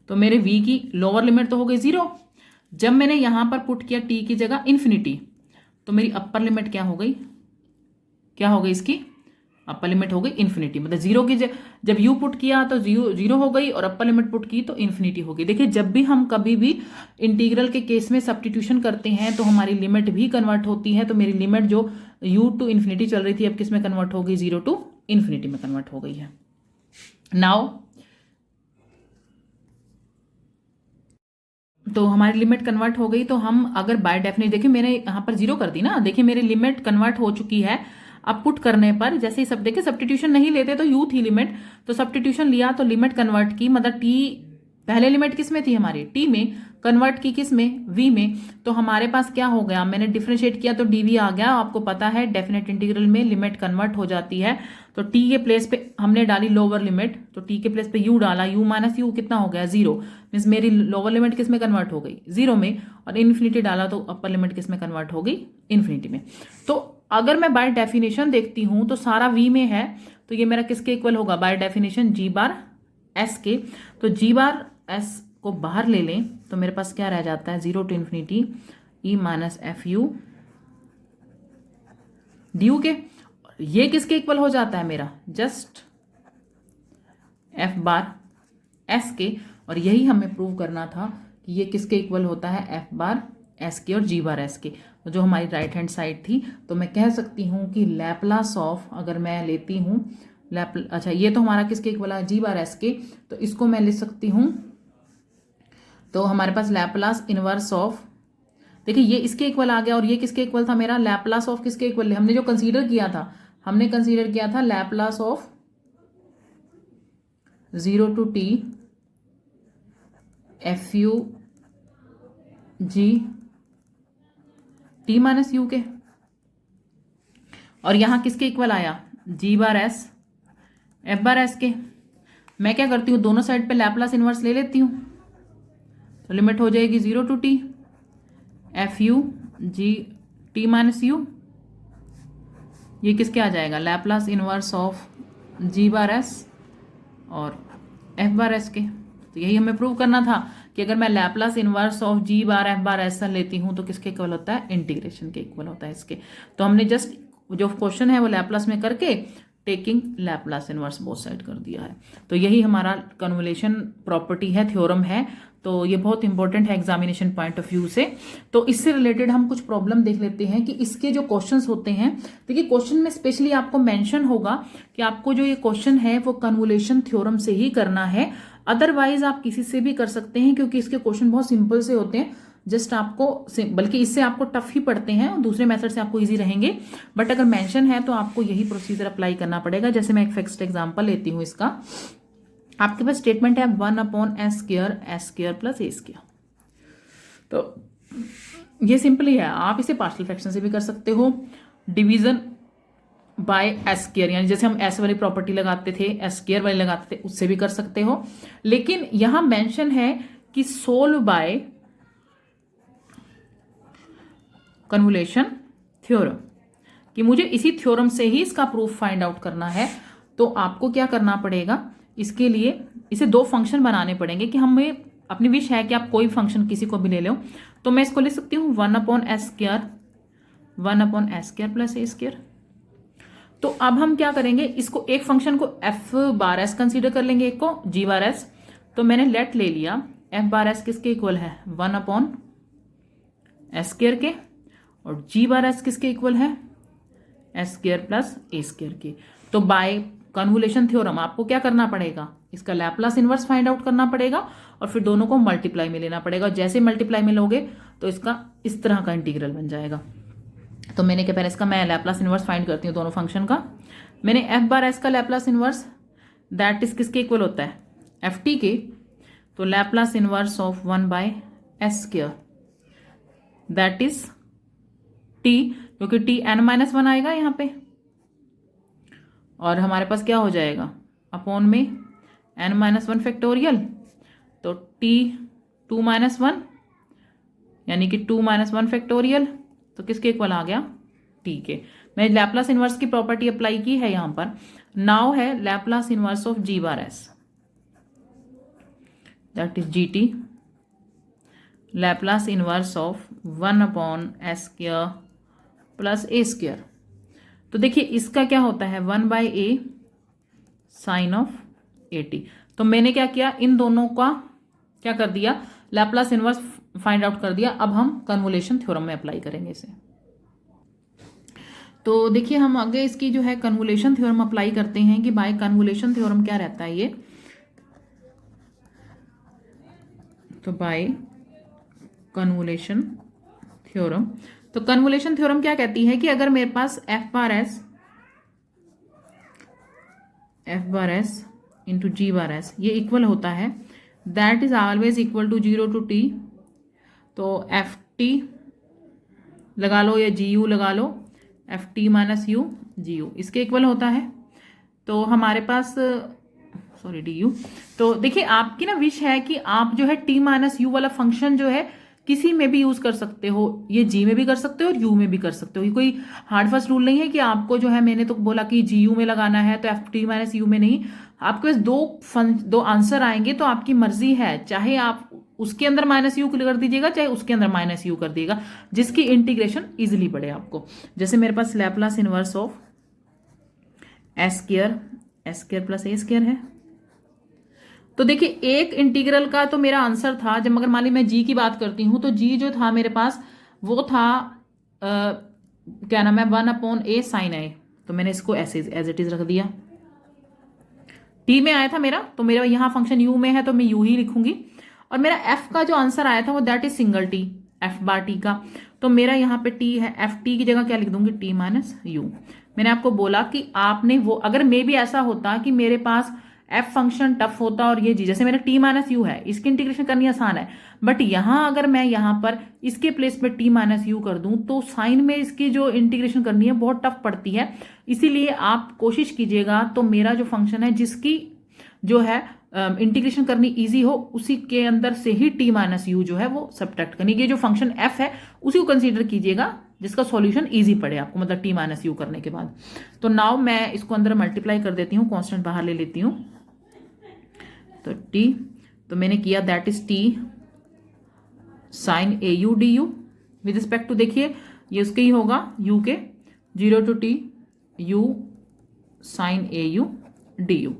A: तो मेरे v की लोअर लिमिट तो हो गई 0। जब मैंने यहां पर पुट किया t की जगह इन्फिनिटी, तो मेरी अपर लिमिट क्या हो गई, क्या हो गई इसकी अपर लिमिट हो गई इन्फिनिटी, मतलब 0 की जब u पुट किया तो 0 हो गई, और अपर लिमिट पुट की तो इन्फिनिटी हो गई। देखिए जब भी हम कभी भी इंटीग्रल के केस में सब्स्टिट्यूशन करते हैं तो हमारी लिमिट भी कन्वर्ट होती है। तो मेरी लिमिट जो u टू इन्फिनिटी चल रही थी अब किस में कन्वर्ट हो गई, 0 टू इन्फिनिटी में कन्वर्ट हो गई है। नाउ तो हमारी लिमिट कन्वर्ट हो गई, तो हम अगर बाय डेफिनेट, देखिए मैंने यहाँ पर 0 कर दी ना, देखिए मेरी लिमिट कन्वर्ट हो चुकी है। अब पुट करने पर जैसे ही सब देखिए सब्स्टिट्यूशन नहीं लेते तो u थी लिमिट, तो सब्स्टिट्यूशन लिया तो लिमिट कन्वर्ट की, मतलब t पहले लिमिट किस में थी हमारी, टी में, कन्वर्ट की किस में, वी में। तो हमारे पास क्या हो गया, मैंने डिफरेंशिएट किया तो डीवी आ गया। आपको पता है डेफिनेट इंटीग्रल में लिमिट कन्वर्ट हो जाती है। तो टी के प्लेस पे हमने डाली लोअर लिमिट, तो टी के प्लेस पे यू डाला, यू माइनस यू कितना हो गया 0, मीन्स मेरी लोअर लिमिट किस में कन्वर्ट हो गई 0 में, और इन्फिनिटी डाला तो अपर लिमिट किस में कन्वर्ट हो गई इन्फिनिटी में। तो अगर मैं बाय डेफिनेशन देखती हूं तो सारा वी में है, तो ये मेरा किसके इक्वल होगा, by definition G bar S के। तो जी बार एस को बाहर ले लें तो मेरे पास क्या रह जाता है, 0 to infinity E minus F U D U के। ये किसके इक्वल हो जाता है मेरा, जस्ट एफ बार एस के। और यही हमें प्रूव करना था कि ये किसके इक्वल होता है, एफ बार एस के और जी बार एस के। तो जो हमारी राइट हैंड साइड थी, तो मैं कह सकती हूँ कि लैप्लास ऑफ, अगर मैं लेती हूँ अच्छा ये तो हमारा किसके इक्वल है, जी बार एस के, तो इसको मैं लिख सकती हूँ, तो हमारे पास लैप्लास इनवर्स ऑफ, देखिए ये इसके इक्वल आ गया और ये किसके इक्वल था मेरा, लैप्लास ऑफ किसके इक्वल, हमने जो कंसीडर किया था, हमने कंसीडर किया था Laplace of 0 to T F U G T minus U के, और यहां किसके इक्वल आया, G bar S F bar S के। मैं क्या करती हूँ, दोनों साइड पे लैप्लास इनवर्स ले लेती हूँ, तो लिमिट हो जाएगी 0 to T F U G T minus U, ये किसके आ जाएगा, Laplace inverse of G bar S और एफ बार एस के। तो यही हमें प्रूव करना था कि अगर मैं Laplace inverse of G bar F bar S लेती हूँ तो किसके इक्वल होता है, इंटीग्रेशन के इक्वल होता है इसके। तो हमने जस्ट जो क्वेश्चन है वो लैप्लास में करके taking Laplace inverse both side कर दिया है। तो यही हमारा कन्वोल्यूशन प्रॉपर्टी है, थ्योरम है। तो ये बहुत इंपॉर्टेंट है एग्जामिनेशन पॉइंट ऑफ व्यू से। तो इससे रिलेटेड हम कुछ प्रॉब्लम देख लेते हैं कि इसके जो क्वेश्चंस होते हैं, देखिए क्वेश्चन में स्पेशली आपको मेंशन होगा कि आपको जो ये क्वेश्चन है वो कन्वोल्यूशन थ्योरम से ही करना है, अदरवाइज आप किसी से भी कर सकते हैं, क्योंकि इसके क्वेश्चन बहुत सिंपल से होते हैं। जस्ट आपको, बल्कि इससे आपको टफ ही पड़ते हैं और दूसरे मेथड से आपको इजी रहेंगे, बट अगर मेंशन है तो आपको यही प्रोसीजर अप्लाई करना पड़ेगा। जैसे मैं एक फिक्स्ड एग्जांपल लेती हूँ इसका, आपके पास स्टेटमेंट है 1/s² प्लस a²। तो ये सिंपल ही है, आप इसे पार्शियल फ्रैक्शन से भी कर सकते हो, डिवीजन बाय s², यानी जैसे हम s वाली प्रॉपर्टी लगाते थे, s² वाली लगाते थे, उससे भी कर सकते हो। लेकिन यहां मेंशन है कि सोल्व बाय कन्वोल्यूशन थ्योरम, कि मुझे इसी थ्योरम से ही इसका प्रूफ फाइंड आउट करना है। तो आपको क्या करना पड़ेगा, इसके लिए इसे 2 फंक्शन बनाने पड़ेंगे, कि हमें अपनी विश है कि आप कोई फंक्शन किसी को भी ले लो। तो मैं इसको लिख सकती हूँ 1/s² प्लस a²। तो अब हम क्या करेंगे, इसको एक फंक्शन को एफ बार एस कंसिडर कर लेंगे, एक को जी बार एस। तो मैंने लेट ले लिया, एफ बार एस किसके इक्वल है, 1/s² के, और जी बार एस किसके इक्वल है, s² प्लस a² के। तो बाय कन्वोल्यूशन थ्योरम आपको क्या करना पड़ेगा, इसका लैप्लास इनवर्स फाइंड आउट करना पड़ेगा और फिर दोनों को मल्टीप्लाई में लेना पड़ेगा। जैसे मल्टीप्लाई में लोगे तो इसका इस तरह का इंटीग्रल बन जाएगा। तो मैंने क्या, पहले इसका मैं लैप्लास इनवर्स फाइंड करती हूँ दोनों फंक्शन का। मैंने एफ बार एस का लैप्लास इनवर्स, दैट इज किसके इक्वल होता है, एफ टी के। तो Laplace inverse of 1/s², that is T, क्योंकि टी n-1 आएगा यहाँ पे, और हमारे पास क्या हो जाएगा, अपॉन में n-1 फैक्टोरियल। तो t 2-1 यानी कि 2-1 फैक्टोरियल, तो किसके इक्वल आ गया, t के। मैं लैप्लास इनवर्स की प्रॉपर्टी अप्लाई की है यहां पर। नाउ है Laplace inverse of G bar S, that is G T, Laplace inverse of 1/s² plus a²। तो देखिए इसका क्या होता है, 1/a साइन ऑफ at। तो मैंने क्या किया, इन दोनों का क्या कर दिया, लैप्लास इनवर्स फाइंड आउट कर दिया। अब हम कन्वोल्यूशन थ्योरम में अप्लाई करेंगे इसे। तो देखिए हम आगे इसकी जो है कन्वोल्यूशन थ्योरम अप्लाई करते हैं कि बाय कन्वोल्यूशन थ्योरम क्या रहता है ये। तो बाय कन्वोल्यूशन थ्योरम, तो कन्वोल्यूशन थ्योरम क्या कहती है कि अगर मेरे पास f bar s into g bar s ये इक्वल होता है that is always equal to 0 to t. तो एफ टी लगा लो या जी यू लगा लो, f t minus u g u इसके इक्वल होता है। तो हमारे पास सॉरी डी यू। तो देखिए आपकी ना विश है कि आप जो है टी माइनस यू वाला फंक्शन जो है किसी में भी यूज कर सकते हो, ये जी में भी कर सकते हो और यू में भी कर सकते हो। ये कोई हार्ड फास्ट रूल नहीं है कि आपको जो है, मैंने तो बोला कि जी यू में लगाना है तो एफ टी माइनस यू में नहीं। आपके पास दो आंसर आएंगे तो आपकी मर्जी है, चाहे आप उसके अंदर माइनस यू कर दीजिएगा चाहे उसके अंदर माइनस यू कर दिएगा, जिसकी इंटीग्रेशन इजिली पड़े आपको। जैसे मेरे पास Laplace inverse of s square plus a square है। तो देखिए एक इंटीग्रल का तो मेरा आंसर था, जब मगर मान ली मैं जी की बात करती हूं तो जी जो था मेरे पास वो था क्या नाम है 1/a साइन ए। तो मैंने इसको ऐसे एज इट इज रख दिया। टी में आया था मेरा, तो मेरा यहाँ फंक्शन यू में है तो मैं यू ही लिखूंगी। और मेरा एफ का जो आंसर आया था वो that is single T, F bar T का। तो मेरा यहाँ पे टी है, एफ टी की जगह क्या लिख दूंगी टी माइनस यू। मैंने आपको बोला कि आपने वो, अगर मे भी ऐसा होता कि मेरे पास एफ फंक्शन टफ होता और ये जी, जैसे मेरा टी माइनस यू है, इसकी इंटीग्रेशन करनी आसान है, बट यहां अगर मैं यहां पर इसके प्लेस पे टी माइनस यू कर दूं तो साइन में इसकी जो इंटीग्रेशन करनी है बहुत टफ पड़ती है। इसीलिए आप कोशिश कीजिएगा तो मेरा जो फंक्शन है जिसकी जो है इंटीग्रेशन करनी इजी हो, उसी के अंदर से ही टी माइनस यू जो है वो सब्ट्रैक्ट करनी। ये जो फंक्शन एफ है उसी को कंसीडर कीजिएगा जिसका सॉल्यूशन इजी पड़े आपको, मतलब टी माइनस यू करने के बाद। तो नाउ मैं इसको अंदर मल्टीप्लाई कर देती हूँ, कांस्टेंट बाहर ले लेती हूँ। तो टी, तो मैंने किया that is T sine A U D U with respect to, देखिए ये उसके ही होगा यू के, 0 to T U sine A U D U.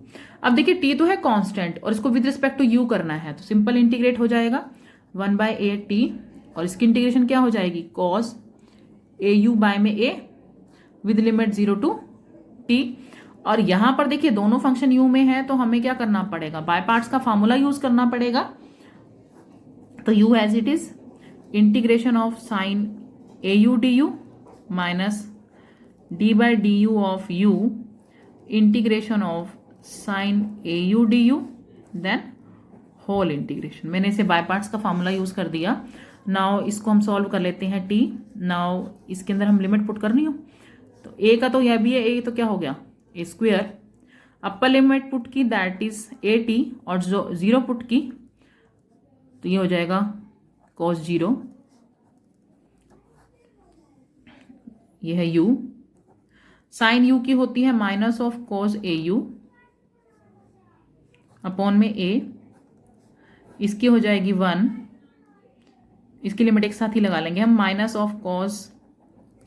A: अब देखिए टी तो है कांस्टेंट और इसको विद रिस्पेक्ट टू यू करना है, तो सिंपल इंटीग्रेट हो जाएगा 1/a टी, और इसकी इंटीग्रेशन क्या हो जाएगी कॉस ए यू बाय में A with limit 0 to T. और यहां पर देखिए दोनों फंक्शन यू में है तो हमें क्या करना पड़ेगा, बाय पार्ट्स का फॉर्मूला यूज करना पड़ेगा। तो U as it is integration of sine A U D U minus D by D U of U integration of sine A U D U then whole integration. मैंने इसे by parts का formula use कर दिया। Now इसको हम solve कर लेते हैं टी। नाउ इसके अंदर हम लिमिट पुट करनी हो, तो ए का तो यह भी है, ए तो क्या हो गया ए स्क्वेयर, अपर लिमिट पुट की दैट इज ए टी, और जो 0 पुट की तो ये हो जाएगा cos 0, ये है u, साइन u की होती है minus of cos A you upon में a, इसकी हो जाएगी 1, इसकी लिमिट एक साथ ही लगा लेंगे हम, minus of cos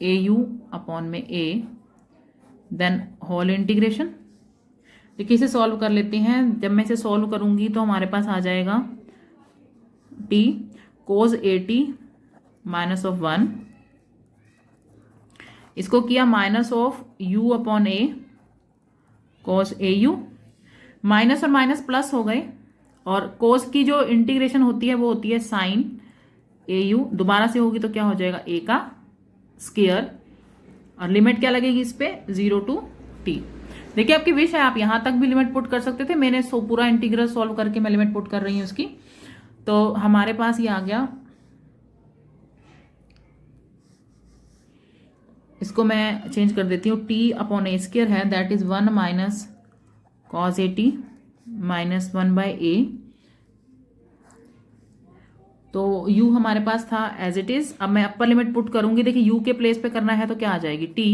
A: A you upon में a देन होल इंटीग्रेशन। देखिए इसे सॉल्व कर लेते हैं। जब मैं इसे सॉल्व करूंगी तो हमारे पास आ जाएगा T cos a t minus of 1, इसको किया minus of you upon A cos A you, minus और माइनस प्लस हो गए, और कोस की जो इंटीग्रेशन होती है वो होती है साइन ए यू, दोबारा से होगी तो क्या हो जाएगा ए का स्क्वायर, और लिमिट क्या लगेगी इस पे 0 टू टी। देखिए आपकी विश है, आप यहां तक भी लिमिट पुट कर सकते थे, मैंने पूरा इंटीग्रल सॉल्व करके मैं लिमिट पुट कर रही हूं उसकी। तो हमारे पास ये आ गया, इसको मैं चेंज कर देती हूँ, टी अपॉन ए स्क्वायर है that is 1 minus cos a t minus 1/a। तो u हमारे पास था एज इट इज। अब मैं अपर लिमिट पुट करूंगी, देखिए u के प्लेस पे करना है तो क्या आ जाएगी t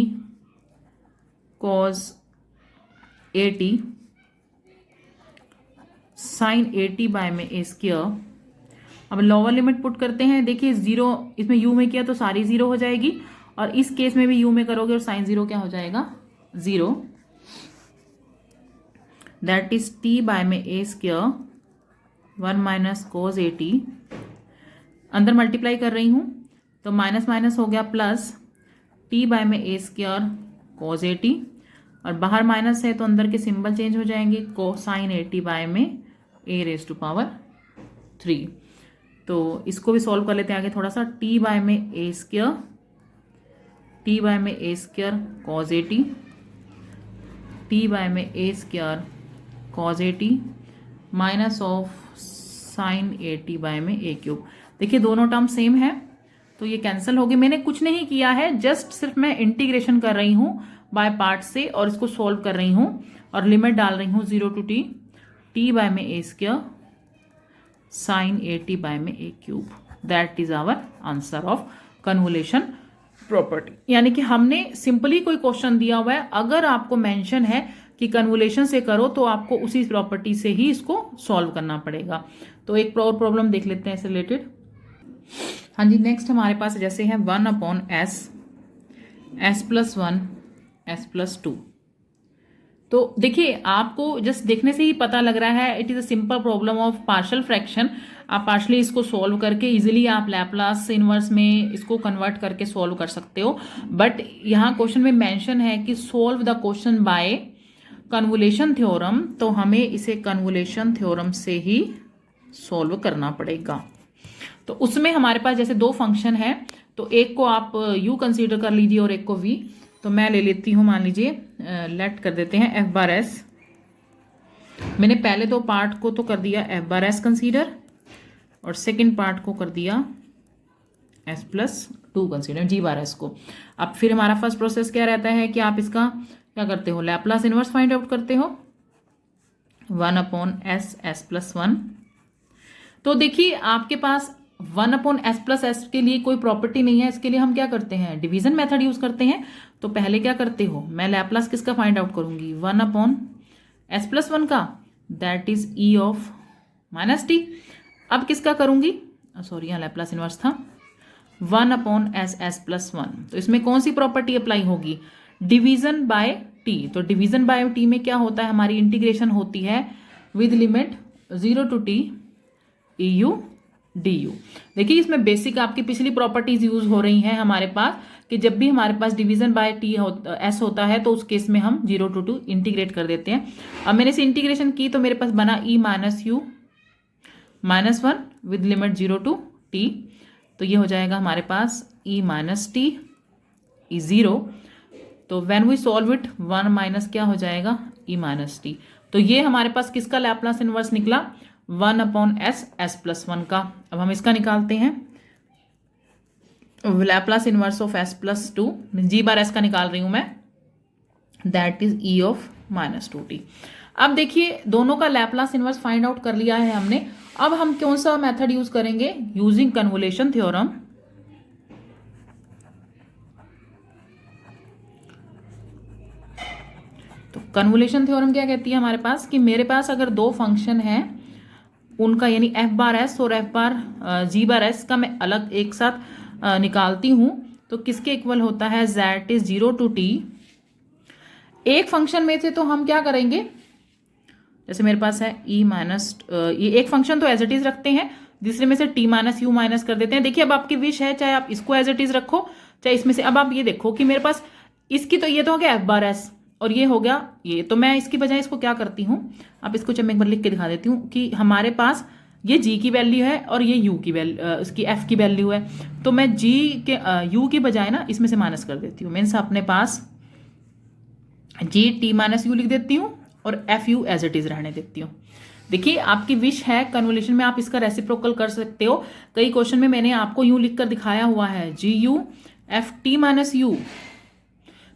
A: cos A T sine A T by में ए स्क्वायर। अब लोअर लिमिट पुट करते हैं, देखिए 0 इसमें u में किया तो सारी 0 हो जाएगी, और इस केस में भी u में करोगे और साइन 0 क्या हो जाएगा 0, दैट इज t बाय में ए square 1 minus cos a t, अंदर मल्टीप्लाई कर रही हूं तो माइनस माइनस हो गया प्लस टी बाय में ए स्क्वायर कॉस ए टी, और बाहर माइनस है तो अंदर के सिंबल चेंज हो जाएंगे, कोसाइन ए टी बाय में ए रेज टू पावर 3। तो इसको भी सॉल्व कर लेते हैं आगे थोड़ा सा, टी बाय में ए स्क्वायर, टी बाय में ए square cos a t, t by में ए square cos a t, minus of sine A T by में ए क्यूब। देखिए दोनों टर्म सेम है तो ये कैंसिल हो गए। मैंने कुछ नहीं किया है, जस्ट सिर्फ मैं इंटीग्रेशन कर रही हूँ बाय पार्ट से और इसको सॉल्व कर रही हूँ और लिमिट डाल रही हूँ 0 to t बाय में ए square sine A T by में a cube. That is our answer of convolution property. यानी कि हमने सिंपली कोई क्वेश्चन दिया हुआ है, अगर आपको मेंशन है कि कन्वोल्यूशन से करो तो आपको उसी प्रॉपर्टी से ही इसको सॉल्व करना पड़ेगा। तो एक और प्रॉब्लम देख लेते हैं इससे रिलेटेड। हाँ जी, नेक्स्ट हमारे पास जैसे है 1/s, s+1, s+2। तो देखिए आपको जस्ट देखने से ही पता लग रहा है it is a simple problem of partial fraction. आप पार्शली इसको सॉल्व करके इजीली आप लैप्लास इनवर्स में इसको कन्वर्ट करके सॉल्व कर सकते हो। बट यहाँ क्वेश्चन में मेंशन है कि solve the question by convolution theorem, तो हमें इसे कन्वोल्यूशन थ्योरम से ही सॉल्व करना पड़ेगा। तो उसमें हमारे पास जैसे दो फंक्शन है, तो एक को आप u कंसीडर कर लीजिए और एक को v। तो मैं ले लेती हूँ, मान लीजिए लेट कर देते हैं f/s। मैंने पहले दो पार्ट को तो कर दिया f/s कंसीडर और सेकंड पार्ट को कर दिया s+2 कंसीडर g/s को। अब फिर हमारा फर्स्ट प्रोसेस क्या रहता है कि आप इसका क्या करते हो, लैप्लास इनवर्स फाइंड आउट करते हो 1/s s+1। तो देखिए आपके पास 1/s+s के लिए कोई प्रॉपर्टी नहीं है, इसके लिए हम क्या करते हैं, डिवीजन मेथड यूज करते हैं। तो पहले क्या करते हो, मैं लैप्लास किसका फाइंड आउट करूंगी, 1/s+1 का, that is e of -t। अब किसका करूंगी, सॉरी यहाँ लैप्लास इनवर्स था, 1/s s+1। तो इसमें कौन सी प्रॉपर्टी अप्लाई होगी, डिवीजन बाय t। तो डिवीजन बाय t में क्या होता है, हमारी इंटीग्रेशन होती है with limit 0 to t eu du। देखिए इसमें बेसिक आपकी पिछली प्रॉपर्टीज यूज हो रही हैं हमारे पास, कि जब भी हमारे पास डिवीजन बाय टी एस होता है तो उस केस में हम 0 to 2 इंटीग्रेट कर देते हैं। अब मैंने इसे इंटीग्रेशन की तो मेरे पास बना e - u -1 with limit 0 to t। तो ये हो जाएगा हमारे पास e - t e 0। तो when we solve it 1 minus क्या हो जाएगा, e - t। तो ये हमारे पास किसका लैप्लास इनवर्स निकला, 1/s s+1 का। अब हम इसका निकालते हैं, Laplace inverse of s+2 g/s का निकाल रही हूं मैं, that is e of -2t। अब देखिए दोनों का लैप्लास इनवर्स फाइंड आउट कर लिया है हमने। अब हम कौन सा मेथड यूज करेंगे, यूजिंग कन्वोल्यूशन थ्योरम। तो कन्वोल्यूशन थ्योरम क्या कहती है हमारे पास, कि मेरे पास अगर दो फंक्शन हैं उनका, यानी f/s और g/s का मैं अलग एक साथ निकालती हूं, तो किसके इक्वल होता है, दैट इज 0 to t। एक फंक्शन में से तो हम क्या करेंगे, जैसे मेरे पास है ये एक फंक्शन तो एज इट इज रखते हैं, दूसरे में से t - u माइनस कर देते हैं। देखिए अब आपकी विश है, चाहे आप इसको एज इट इज रखो चाहे इसमें से। अब आप ये देखो कि मेरे पास इसकी तो ये तो हो गया f/s और ये हो गया ये, तो मैं इसकी बजाय इसको क्या करती हूँ, आप इसको जब मैं एक बार लिख के दिखा देती हूँ कि हमारे पास ये g की वैल्यू है और ये u की वैल्यू, इसकी f की वैल्यू है। तो मैं g के u की बजाय ना इसमें से माइनस कर देती हूँ। मीन्स अपने पास g t - u लिख देती हूँ और f u as it is रहने देती हूँ। देखिए आपकी विश है कन्वोल्यूशन में आप इसका रेसिप्रोकल कर सकते हो। कई क्वेश्चन में मैंने आपको यूं लिख कर दिखाया हुआ है, GU FT - U।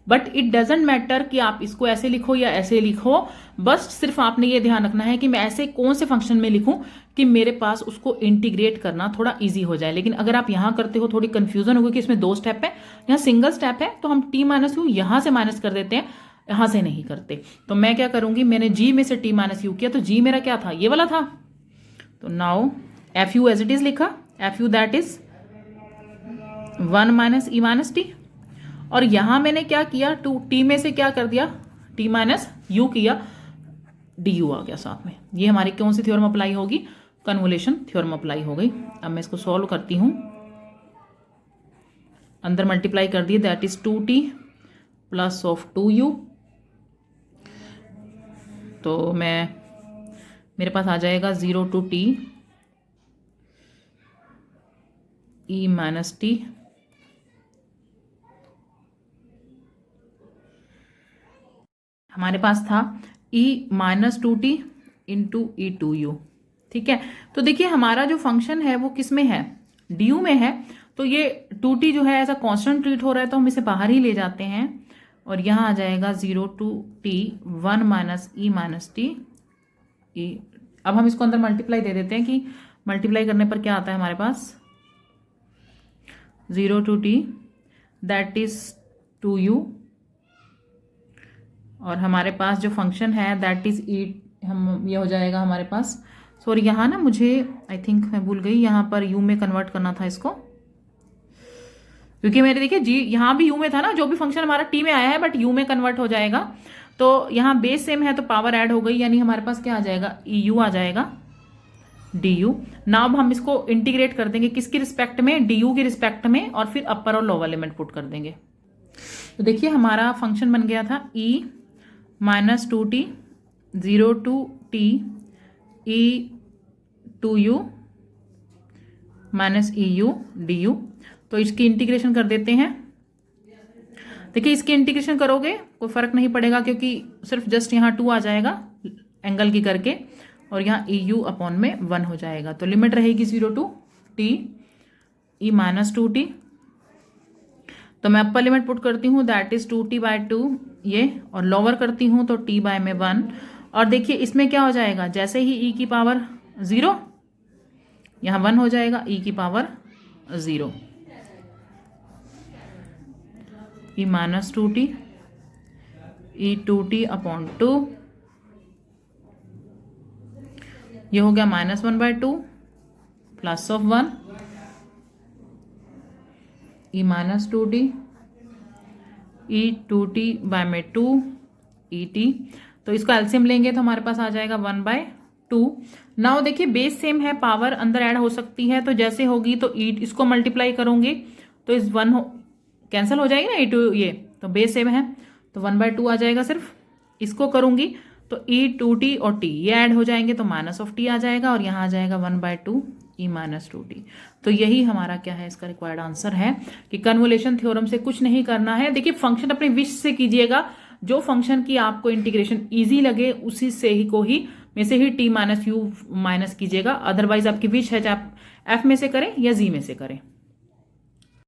A: But it doesn't matter कि आप इसको ऐसे लिखो या ऐसे लिखो, बस सिर्फ आपने ये ध्यान रखना है कि मैं ऐसे कौन से फंक्शन में लिखूं कि मेरे पास उसको इंटीग्रेट करना थोड़ा इजी हो जाए। लेकिन अगर आप यहां करते हो थोड़ी कंफ्यूजन होगी कि इसमें दो स्टेप है, यहाँ सिंगल स्टेप है, तो हम t - u यहां से माइनस कर देते हैं, यहां से नहीं करते। तो मैं क्या करूंगी, मैंने g में से t - u किया, तो g मेरा क्या था, ये वाला था। तो now f u as it is लिखा, f u that is 1 - e - t। और यहां मैंने क्या किया, टू टी में से क्या कर दिया, t - u किया, du आ गया साथ में। ये हमारी कौन सी थ्योरम अप्लाई होगी, कन्वोल्यूशन थ्योरम अप्लाई हो गई। अब मैं इसको सॉल्व करती हूं, अंदर मल्टीप्लाई कर दिए, that is 2t plus of 2u। तो मेरे पास आ जाएगा 0 to t e - t हमारे पास था e - 2t into e 2u। ठीक है, तो देखिए हमारा जो फंक्शन है वो किस में है, डी यू में है। तो ये 2t जो है ऐसा कांस्टेंट ट्रीट हो रहा है तो हम इसे बाहर ही ले जाते हैं और यहाँ आ जाएगा 0 to t 1 minus E minus T E. अब हम इसको अंदर मल्टीप्लाई दे देते हैं कि मल्टीप्लाई करने पर क्या आता है हमारे पास, 0 to t that is 2u और हमारे पास जो फंक्शन है दैट इज ई, हम ये हो जाएगा हमारे पास, सॉरी यहाँ ना मुझे आई थिंक मैं भूल गई, यहाँ पर u में कन्वर्ट करना था इसको, क्योंकि मेरे देखिए जी यहाँ भी u में था ना, जो भी फंक्शन हमारा t में आया है बट u में कन्वर्ट हो जाएगा। तो यहाँ बेस सेम है तो पावर ऐड हो गई, यानी हमारे पास क्या आ जाएगा, eu आ जाएगा du। ना अब हम इसको इंटीग्रेट कर देंगे किसकी रिस्पेक्ट में, du की रिस्पेक्ट में, और फिर अपर और लोअर लिमिट पुट कर देंगे। तो देखिए हमारा फंक्शन बन गया था e minus 2t 0 to t e 2u minus eu du। तो इसकी इंटीग्रेशन कर देते हैं। देखिए इसकी इंटीग्रेशन करोगे कोई फर्क नहीं पड़ेगा क्योंकि सिर्फ जस्ट यहाँ 2 आ जाएगा एंगल की करके और यहाँ eu अपॉन में 1 हो जाएगा। तो लिमिट रहेगी 0 to t e minus 2t। तो मैं अपर लिमिट पुट करती हूँ दैट इज 2t बाय 2 ये, और लोअर करती हूँ तो t बाय में 1। और देखिए इसमें क्या हो जाएगा, जैसे ही e की पावर 0 यहाँ 1 हो जाएगा, e की power 0 e minus 2t e 2t upon 2, ये हो गया minus 1 by 2 plus of 1 e minus 2t e 2t by में 2 e t। तो इसको एलसीएम लेंगे तो हमारे पास आ जाएगा 1 बाय 2। नाउ देखिए बेस सेम है, पावर अंदर ऐड हो सकती है, तो जैसे होगी तो e इसको मल्टीप्लाई करोगे तो इस 1 कैंसिल हो जाएगी ना, e 2 ये तो बेस सेम है तो 1 बाय 2 आ जाएगा सिर्फ। इसको करूंगी तो e 2t और t ये ऐड हो जाएंगे तो माइनस ऑफ t आ जाएगा और यहाँ आ जाएगा 1 बाय 2 e माइनस 2t। तो यही हमारा क्या है, इसका रिक्वायर्ड आंसर है कि कन्वोल्यूशन थ्योरम से कुछ नहीं करना है। देखिए फंक्शन अपने विश से कीजिएगा, जो फंक्शन की आपको इंटीग्रेशन इजी लगे उसी से ही को ही में से ही t माइनस यू माइनस कीजिएगा, अदरवाइज आपकी विश है चाहे आप f में से करें या g में से करें।